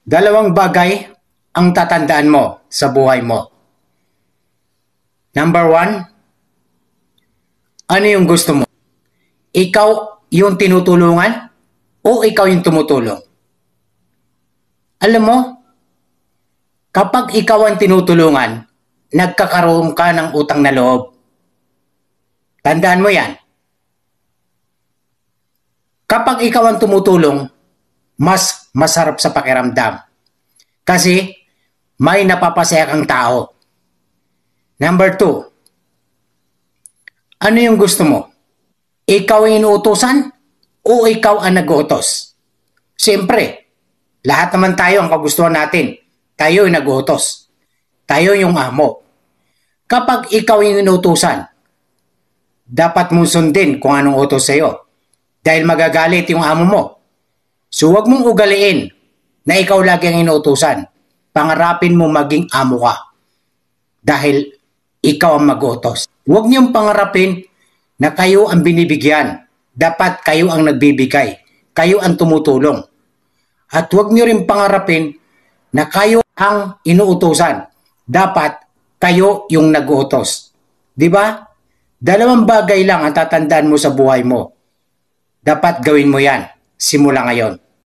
Dalawang bagay ang tatandaan mo sa buhay mo. Number 1, ano yung gusto mo? Ikaw yung tinutulungan o ikaw yung tumutulong? Alam mo, kapag ikaw ang tinutulungan, nagkakaroon ka ng utang na loob. Tandaan mo yan. Kapag ikaw ang tumutulong, mas masarap sa pakiramdam. Kasi may napapasaya kang tao. Number 2, ano yung gusto mo? Ikaw ang inuutosan o ikaw ang nag-uutos? Siyempre, lahat naman tayo ang kagustuhan natin. Tayo yung nag-uutos. Tayo yung amo. Kapag ikaw yung inuutosan, dapat mong sundin kung anong utos sa'yo. Dahil magagalit yung amo mo. So huwag mong ugaliin na ikaw lagi ang inuutosan. Pangarapin mo maging amo ka. Dahil ikaw ang mag-utos. Huwag niyong pangarapin na kayo ang binibigyan. Dapat kayo ang nagbibigay. Kayo ang tumutulong. At huwag niyo rin pangarapin na kayo ang inuutosan. Dapat kayo yung nag-uutos. Diba? Dalawang bagay lang ang tatandaan mo sa buhay mo. Dapat gawin mo yan simula ngayon.